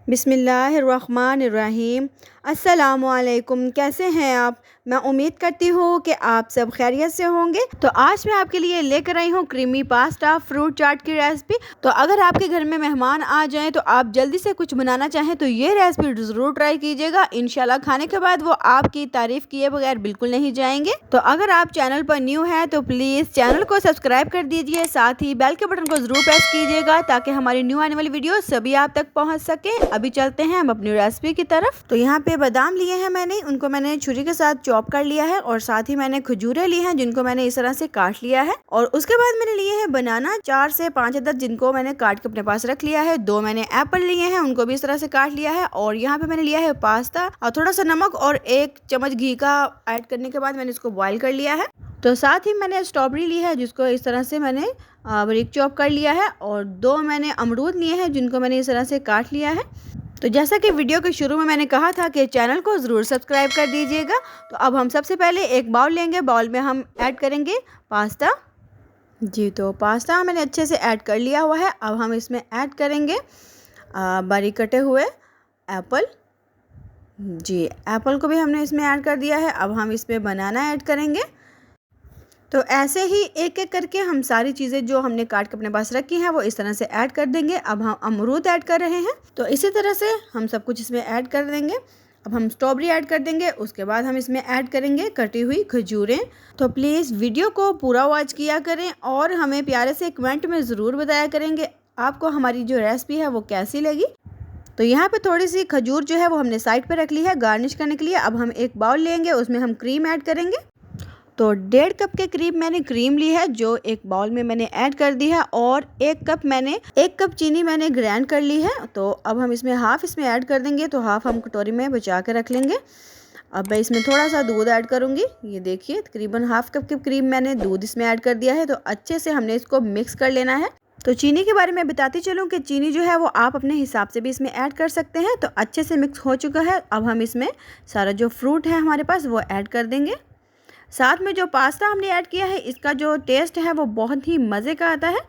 बिस्मिल्लाहिर्रहमानिर्रहीम। अस्सलामुअलैकुम। कैसे हैं आप? मैं उम्मीद करती हूँ कि आप सब खैरियत से होंगे। तो आज मैं आपके लिए लेकर आई हूँ क्रीमी पास्ता फ्रूट चाट की रेसिपी। तो अगर आपके घर में मेहमान आ जाएं तो आप जल्दी से कुछ बनाना चाहें तो ये रेसिपी ज़रूर ट्राई कीजिएगा। इंशाल्लाह खाने के बाद वो आपकी तारीफ़ किए बगैर बिल्कुल नहीं जाएंगे। तो अगर आप चैनल पर न्यू हैं तो प्लीज़ चैनल को सब्सक्राइब कर दीजिए, साथ ही बेल के बटन को ज़रूर प्रेस कीजिएगा ताकि हमारी न्यू आने वाली वीडियो सभी आप तक पहुँच सके। अभी चलते हैं हम अपनी रेसिपी की तरफ। तो यहाँ पे बादाम लिए हैं मैंने, उनको मैंने छुरी के साथ चॉप कर लिया है और साथ ही मैंने खजूरें ली हैं जिनको मैंने इस तरह से काट लिया है। और उसके बाद मैंने लिए हैं बनाना 4 से 5 अदद जिनको मैंने काट के अपने पास रख लिया है। 2 मैंने एप्पल लिए हैं, उनको भी इस तरह से काट लिया है। और यहाँ पे मैंने लिया है पास्ता और थोड़ा सा नमक और 1 चम्मच घी का ऐड करने के बाद मैंने इसको बॉईल कर लिया है। तो साथ ही मैंने स्ट्रॉबेरी ली है जिसको इस तरह से मैंने बारीक चॉप कर लिया है। और 2 मैंने अमरूद लिए हैं जिनको मैंने इस तरह से काट लिया है। तो जैसा कि वीडियो के शुरू में मैंने कहा था कि चैनल को ज़रूर सब्सक्राइब कर दीजिएगा। तो अब हम सबसे पहले एक बाउल लेंगे, बाउल में हम ऐड करेंगे पास्ता। जी, तो पास्ता मैंने अच्छे से ऐड कर लिया हुआ है। अब हम इसमें ऐड करेंगे बारीक कटे हुए एप्पल। जी, एप्पल को भी हमने इसमें ऐड कर दिया है। अब हम इसमें बनाना ऐड करेंगे। तो ऐसे ही एक एक करके हम सारी चीज़ें जो हमने काट के अपने पास रखी हैं वो इस तरह से ऐड कर देंगे। अब हम अमरूद ऐड कर रहे हैं, तो इसी तरह से हम सब कुछ इसमें ऐड कर देंगे। अब हम स्ट्रॉबेरी ऐड कर देंगे, उसके बाद हम इसमें ऐड करेंगे कटी हुई खजूरें। तो प्लीज़ वीडियो को पूरा वॉच किया करें और हमें प्यारे से कमेंट में ज़रूर बताया करेंगे आपको हमारी जो रेसिपी है वो कैसी लगी। तो यहाँ पे थोड़ी सी खजूर जो है वो हमने साइड पे रख ली है गार्निश करने के लिए। अब हम एक बाउल लेंगे, उसमें हम क्रीम ऐड करेंगे। तो 1.5 कप के करीब मैंने क्रीम ली है जो एक बाउल में मैंने ऐड कर दी है। और 1 कप चीनी मैंने ग्राइंड कर ली है। तो अब हम इसमें हाफ़ इसमें ऐड कर देंगे, तो हाफ़ हम कटोरी में बचा के रख लेंगे। अब मैं इसमें थोड़ा सा दूध ऐड करूँगी। ये देखिए तकरीबन हाफ़ कप के करीब मैंने दूध इसमें ऐड कर दिया है। तो अच्छे से हमने इसको मिक्स कर लेना है। तो चीनी के बारे में बताती चलूँ कि चीनी जो है वो आप अपने हिसाब से भी इसमें ऐड कर सकते हैं। तो अच्छे से मिक्स हो चुका है। अब हम इसमें सारा जो फ्रूट है हमारे पास वो ऐड कर देंगे। साथ में जो पास्ता हमने ऐड किया है इसका जो टेस्ट है वो बहुत ही मज़े का आता है।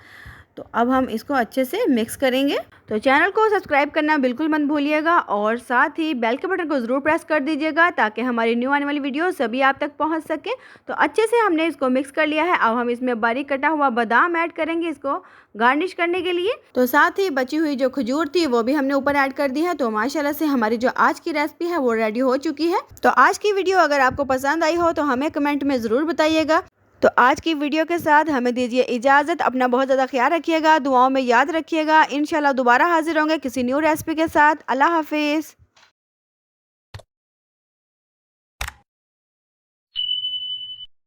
तो अब हम इसको अच्छे से मिक्स करेंगे। तो चैनल को सब्सक्राइब करना बिल्कुल मत भूलिएगा और साथ ही बेल के बटन को ज़रूर प्रेस कर दीजिएगा ताकि हमारी न्यू आने वाली वीडियो सभी आप तक पहुंच सके। तो अच्छे से हमने इसको मिक्स कर लिया है। अब हम इसमें बारीक कटा हुआ बादाम ऐड करेंगे इसको गार्निश करने के लिए। तो साथ ही बची हुई जो खजूर थी वो भी हमने ऊपर ऐड कर दी है। तो माशाल्लाह से हमारी जो आज की रेसिपी है वो रेडी हो चुकी है। तो आज की वीडियो अगर आपको पसंद आई हो तो हमें कमेंट में ज़रूर बताइएगा। तो आज की वीडियो के साथ हमें दीजिए इजाज़त। अपना बहुत ज़्यादा ख्याल रखिएगा, दुआओं में याद रखिएगा। इंशाल्लाह दोबारा हाजिर होंगे किसी न्यू रेसिपी के साथ। अल्लाह हाफिज़।